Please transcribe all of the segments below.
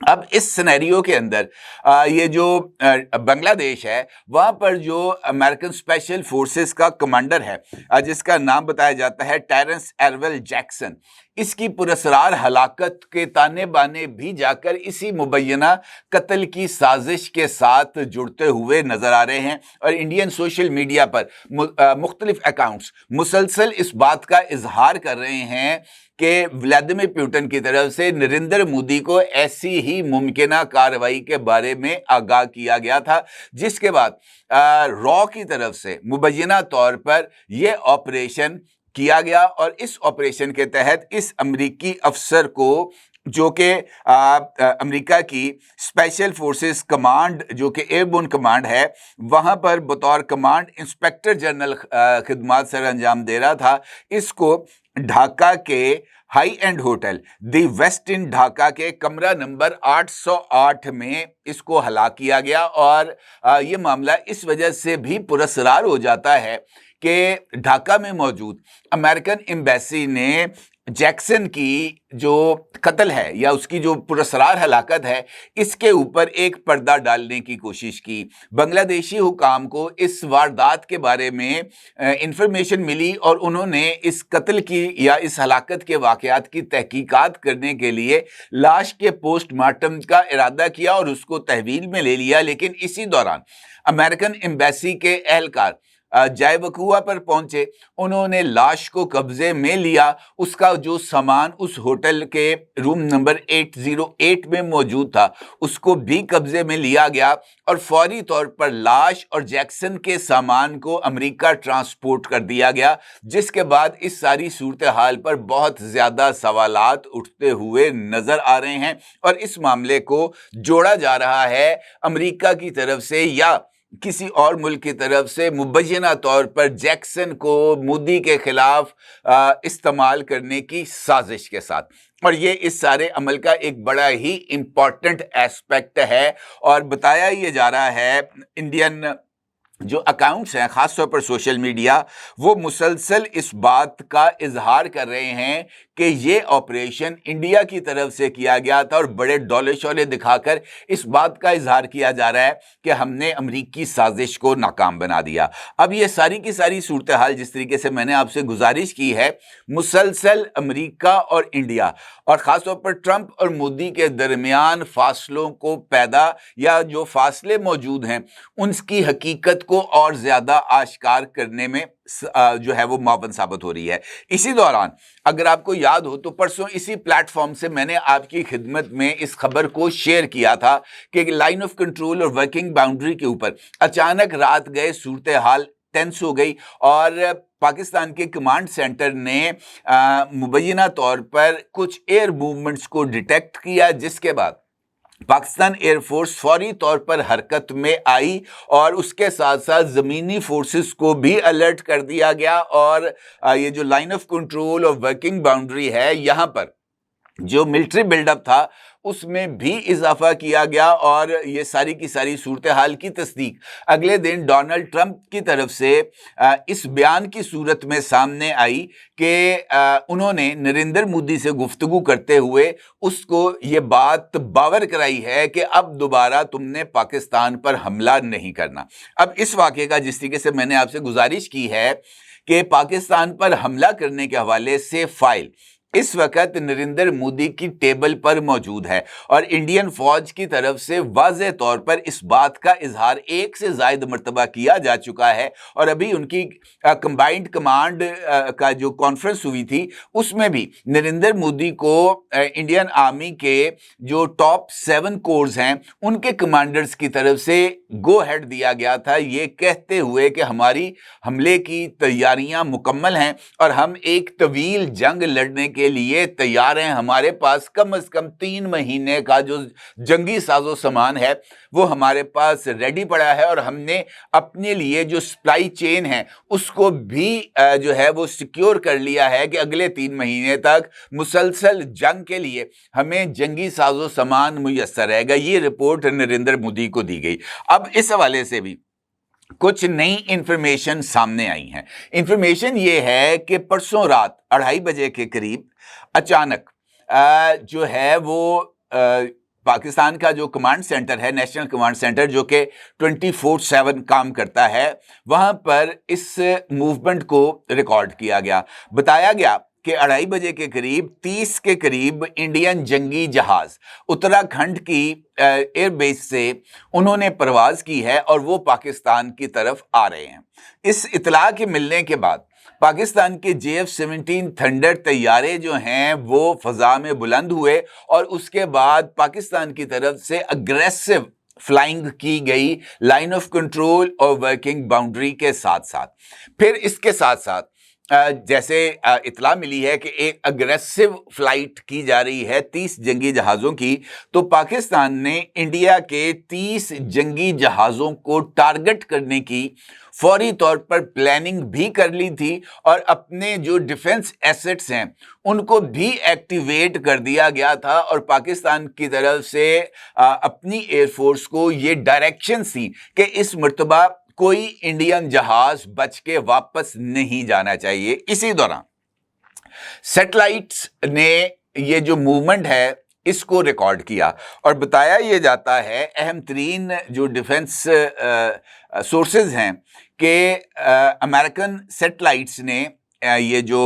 اب اس سینیریو کے اندر یہ جو بنگلہ دیش ہے وہاں پر جو امریکن اسپیشل فورسز کا کمانڈر ہے جس کا نام بتایا جاتا ہے ٹیرنس ایرویل جیکسن، اس کی پراسرار ہلاکت کے تانے بانے بھی جا کر اسی مبینہ قتل کی سازش کے ساتھ جڑتے ہوئے نظر آ رہے ہیں، اور انڈین سوشل میڈیا پر مختلف اکاؤنٹس مسلسل اس بات کا اظہار کر رہے ہیں کہ ولادیمیر پوٹن کی طرف سے نریندر مودی کو ایسی ہی ممکنہ کارروائی کے بارے میں آگاہ کیا گیا تھا، جس کے بعد را کی طرف سے مبینہ طور پر یہ آپریشن کیا گیا، اور اس آپریشن کے تحت اس امریکی افسر کو جو کہ امریکہ کی اسپیشل فورسز کمانڈ جو کہ ایئر بون کمانڈ ہے وہاں پر بطور کمانڈ انسپیکٹر جنرل خدمات سر انجام دے رہا تھا، اس کو ڈھاکہ کے high end hotel the Westin Dhaka کے کمرہ نمبر 808 میں اس کو ہلاک کیا گیا، اور یہ معاملہ اس وجہ سے بھی پراسرار ہو جاتا ہے کہ ڈھاکہ میں موجود امریکن ایمبیسی نے جیکسن کی جو قتل ہے یا اس کی جو پراسرار ہلاکت ہے اس کے اوپر ایک پردہ ڈالنے کی کوشش کی۔ بنگلہ دیشی حکام کو اس واردات کے بارے میں انفارمیشن ملی، اور انہوں نے اس قتل کی یا اس ہلاکت کے واقعات کی تحقیقات کرنے کے لیے لاش کے پوسٹ مارٹم کا ارادہ کیا اور اس کو تحویل میں لے لیا، لیکن اسی دوران امریکن ایمبیسی کے اہلکار جائے وقوع پر پہنچے، انہوں نے لاش کو قبضے میں لیا، اس کا جو سامان اس ہوٹل کے روم نمبر 808 میں موجود تھا اس کو بھی قبضے میں لیا گیا، اور فوری طور پر لاش اور جیکسن کے سامان کو امریکہ ٹرانسپورٹ کر دیا گیا، جس کے بعد اس ساری صورتحال پر بہت زیادہ سوالات اٹھتے ہوئے نظر آ رہے ہیں، اور اس معاملے کو جوڑا جا رہا ہے امریکہ کی طرف سے یا کسی اور ملک کی طرف سے مبینہ طور پر جیکسن کو مودی کے خلاف استعمال کرنے کی سازش کے ساتھ، اور یہ اس سارے عمل کا ایک بڑا ہی امپورٹنٹ ایسپیکٹ ہے، اور بتایا یہ جا رہا ہے انڈین جو اکاؤنٹس ہیں خاص طور پر سوشل میڈیا وہ مسلسل اس بات کا اظہار کر رہے ہیں کہ یہ آپریشن انڈیا کی طرف سے کیا گیا تھا، اور بڑے ڈولے شولے دکھا کر اس بات کا اظہار کیا جا رہا ہے کہ ہم نے امریکی سازش کو ناکام بنا دیا۔ اب یہ ساری کی ساری صورتحال جس طریقے سے میں نے آپ سے گزارش کی ہے، مسلسل امریکہ اور انڈیا اور خاص طور پر ٹرمپ اور مودی کے درمیان فاصلوں کو پیدا یا جو فاصلے موجود ہیں ان کی حقیقت کو اور زیادہ آشکار کرنے میں جو ہے وہ معاون ثابت ہو رہی ہے۔ اسی دوران اگر آپ کو یاد ہو تو پرسوں اسی پلیٹ فارم سے میں نے آپ کی خدمت میں اس خبر کو شیئر کیا تھا کہ لائن آف کنٹرول اور ورکنگ باؤنڈری کے اوپر اچانک رات گئے صورتحال ٹینس ہو گئی، اور پاکستان کے کمانڈ سینٹر نے مبینہ طور پر کچھ ایئر موومنٹس کو ڈیٹیکٹ کیا، جس کے بعد پاکستان ایئر فورس فوری طور پر حرکت میں آئی، اور اس کے ساتھ ساتھ زمینی فورسز کو بھی الرٹ کر دیا گیا، اور یہ جو لائن آف کنٹرول اور ورکنگ باؤنڈری ہے یہاں پر جو ملٹری بلڈ اپ تھا اس میں بھی اضافہ کیا گیا، اور یہ ساری کی ساری صورتحال کی تصدیق اگلے دن ڈونلڈ ٹرمپ کی طرف سے اس بیان کی صورت میں سامنے آئی کہ انہوں نے نریندر مودی سے گفتگو کرتے ہوئے اس کو یہ بات باور کرائی ہے کہ اب دوبارہ تم نے پاکستان پر حملہ نہیں کرنا۔ اب اس واقعے کا جس طریقے سے میں نے آپ سے گزارش کی ہے کہ پاکستان پر حملہ کرنے کے حوالے سے فائل اس وقت نریندر مودی کی ٹیبل پر موجود ہے، اور انڈین فوج کی طرف سے واضح طور پر اس بات کا اظہار ایک سے زائد مرتبہ کیا جا چکا ہے، اور ابھی ان کی کمبائنڈ کمانڈ کا جو کانفرنس ہوئی تھی اس میں بھی نریندر مودی کو انڈین آرمی کے جو ٹاپ 7 کورز ہیں ان کے کمانڈرز کی طرف سے گو ہیڈ دیا گیا تھا، یہ کہتے ہوئے کہ ہماری حملے کی تیاریاں مکمل ہیں اور ہم ایک طویل جنگ لڑنے کے لیے تیار ہیں، ہمارے پاس کم از کم 3 مہینے کا جو جنگی ساز و سامان ہے وہ ہمارے پاس ریڈی پڑا ہے، اور ہم نے اپنے لیے جو سپلائی چین ہے اس کو بھی جو ہے وہ سیکیور کر لیا ہے کہ اگلے 3 مہینے تک مسلسل جنگ کے لیے ہمیں جنگی ساز و سامان میسر رہے گا۔ یہ رپورٹ نریندر مودی کو دی گئی۔ اب اس حوالے سے بھی کچھ نئی انفارمیشن سامنے آئی ہیں۔ انفارمیشن یہ ہے کہ پرسوں رات 2:30 بجے کے قریب اچانک جو ہے وہ پاکستان کا جو کمانڈ سینٹر ہے، نیشنل کمانڈ سینٹر، جو کہ 24/7 کام کرتا ہے، وہاں پر اس موومنٹ کو ریکارڈ کیا گیا۔ بتایا گیا کہ 2:30 بجے کے قریب 30 کے قریب انڈین جنگی جہاز اتراکھنڈ کی ایئر بیس سے انہوں نے پرواز کی ہے اور وہ پاکستان کی طرف آ رہے ہیں۔ اس اطلاع کے ملنے کے بعد پاکستان کے JF-17 تھنڈر طیارے جو ہیں وہ فضا میں بلند ہوئے اور اس کے بعد پاکستان کی طرف سے اگریسو فلائنگ کی گئی لائن آف کنٹرول اور ورکنگ باؤنڈری کے ساتھ ساتھ۔ پھر اس کے ساتھ ساتھ جیسے اطلاع ملی ہے کہ ایک اگریسو فلائٹ کی جا رہی ہے 30 جنگی جہازوں کی، تو پاکستان نے انڈیا کے 30 جنگی جہازوں کو ٹارگٹ کرنے کی فوری طور پر پلاننگ بھی کر لی تھی اور اپنے جو ڈیفنس ایسٹس ہیں ان کو بھی ایکٹیویٹ کر دیا گیا تھا، اور پاکستان کی طرف سے اپنی ایئر فورس کو یہ ڈائریکشن تھی کہ اس مرتبہ کوئی انڈین جہاز بچ کے واپس نہیں جانا چاہیے۔ اسی دوران سیٹلائٹس نے یہ جو موومنٹ ہے اس کو ریکارڈ کیا، اور بتایا یہ جاتا ہے اہم ترین جو ڈیفنس سورسز ہیں کہ امریکن سیٹلائٹس نے یہ جو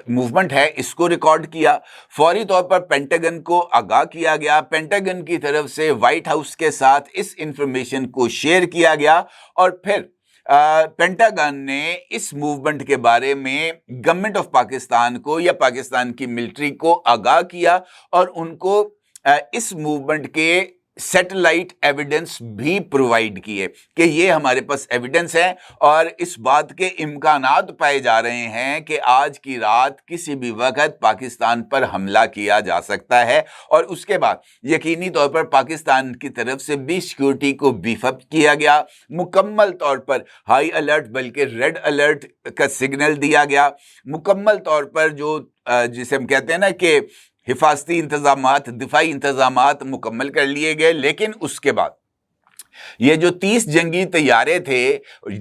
موومنٹ ہے اس کو ریکارڈ کیا۔ فوری طور پر پینٹاگن کو آگاہ کیا گیا، پینٹاگن کی طرف سے وائٹ ہاؤس کے ساتھ اس انفارمیشن کو شیئر کیا گیا، اور پھر پینٹاگن نے اس موومنٹ کے بارے میں گورنمنٹ آف پاکستان کو یا پاکستان کی ملٹری کو آگاہ کیا، اور ان کو اس موومنٹ کے سیٹلائٹ ایویڈنس بھی پرووائڈ کیے کہ یہ ہمارے پاس ایویڈنس ہے، اور اس بات کے امکانات پائے جا رہے ہیں کہ آج کی رات کسی بھی وقت پاکستان پر حملہ کیا جا سکتا ہے۔ اور اس کے بعد یقینی طور پر پاکستان کی طرف سے بھی سیکیورٹی کو بیف اپ کیا گیا، مکمل طور پر ہائی الرٹ بلکہ ریڈ الرٹ کا سگنل دیا گیا، مکمل طور پر جو جسے ہم کہتے ہیں نا کہ حفاظتی انتظامات، دفاعی انتظامات مکمل کر لیے گئے۔ لیکن اس کے بعد یہ جو 30 جنگی طیارے تھے،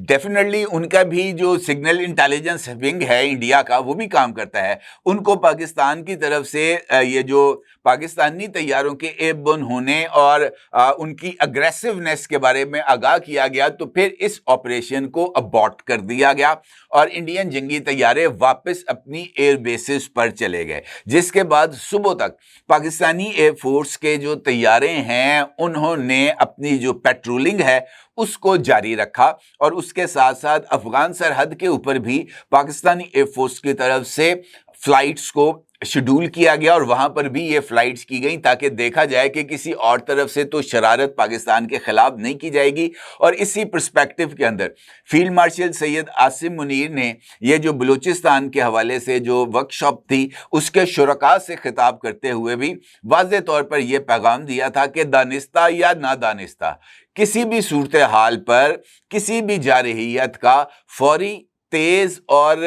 ڈیفینیٹلی ان کا بھی جو سگنل انٹیلیجنس ونگ ہے انڈیا کا وہ بھی کام کرتا ہے، ان کو پاکستان کی طرف سے یہ جو پاکستانی طیاروں کے ایئر بورن ہونے اور ان کی اگریسونیس کے بارے میں آگاہ کیا گیا، تو پھر اس آپریشن کو ابورٹ کر دیا گیا اور انڈین جنگی طیارے واپس اپنی ایئر بیسز پر چلے گئے، جس کے بعد صبح تک پاکستانی ایئر فورس کے جو طیارے ہیں انہوں نے اپنی جو پیٹرولنگ ہے اس کو جاری رکھا، اور اس کے ساتھ ساتھ افغان سرحد کے اوپر بھی پاکستانی ایئر فورس کی طرف سے فلائٹس کو شیڈول کیا گیا، اور وہاں پر بھی یہ فلائٹس کی گئیں تاکہ دیکھا جائے کہ کسی اور طرف سے تو شرارت پاکستان کے خلاف نہیں کی جائے گی۔ اور اسی پرسپیکٹو کے اندر فیلڈ مارشل سید عاصم منیر نے یہ جو بلوچستان کے حوالے سے جو ورکشاپ تھی اس کے شرکاء سے خطاب کرتے ہوئے بھی واضح طور پر یہ پیغام دیا تھا کہ دانستہ یا نادانستہ کسی بھی صورتحال پر کسی بھی جارحیت کا فوری، تیز اور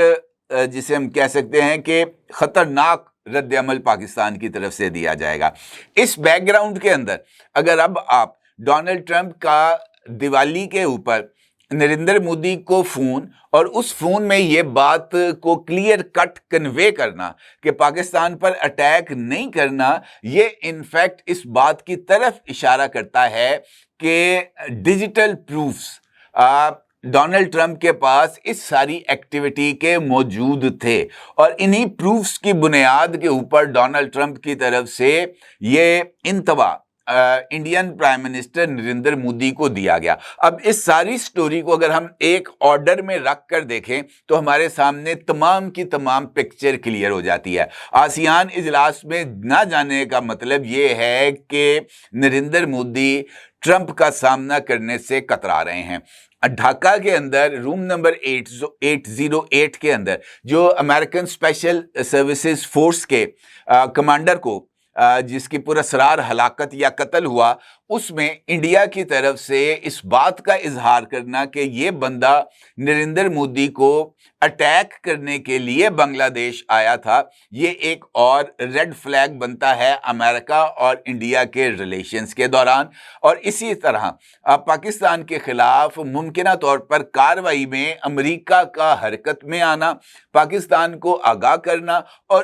جسے ہم کہہ سکتے ہیں کہ خطرناک رد عمل پاکستان کی طرف سے دیا جائے گا۔ اس بیک گراؤنڈ کے اندر اگر اب آپ ڈونلڈ ٹرمپ کا دیوالی کے اوپر نریندر مودی کو فون، اور اس فون میں یہ بات کو کلیئر کٹ کنوے کرنا کہ پاکستان پر اٹیک نہیں کرنا، یہ انفیکٹ اس بات کی طرف اشارہ کرتا ہے کہ ڈیجیٹل پروفز ڈونلڈ ٹرمپ کے پاس اس ساری ایکٹیویٹی کے موجود تھے، اور انہی پروفز کی بنیاد کے اوپر ڈونلڈ ٹرمپ کی طرف سے یہ انتباہ Indian prime minister Narendra Modi کو دیا گیا۔ اب اس ساری سٹوری کو اگر ہم ایک آرڈر میں رکھ کر دیکھیں تو ہمارے سامنے تمام کی تمام پکچر کلیئر ہو جاتی ہے۔ آسیان اجلاس میں نہ جانے کا مطلب یہ ہے کہ نریندر مودی ٹرمپ کا سامنا کرنے سے کترا رہے ہیں۔ ڈھاکہ کے اندر روم نمبر 808 کے اندر جو امریکن اسپیشل سروسز فورس کے کمانڈر کو جس کی پراسرار ہلاکت یا قتل ہوا، اس میں انڈیا کی طرف سے اس بات کا اظہار کرنا کہ یہ بندہ نریندر مودی کو اٹیک کرنے کے لیے بنگلہ دیش آیا تھا، یہ ایک اور ریڈ فلیگ بنتا ہے امریکہ اور انڈیا کے ریلیشنز کے دوران۔ اور اسی طرح پاکستان کے خلاف ممکنہ طور پر کارروائی میں امریکہ کا حرکت میں آنا، پاکستان کو آگاہ کرنا، اور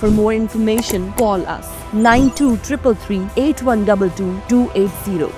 For more information, call us 9233 8122 280.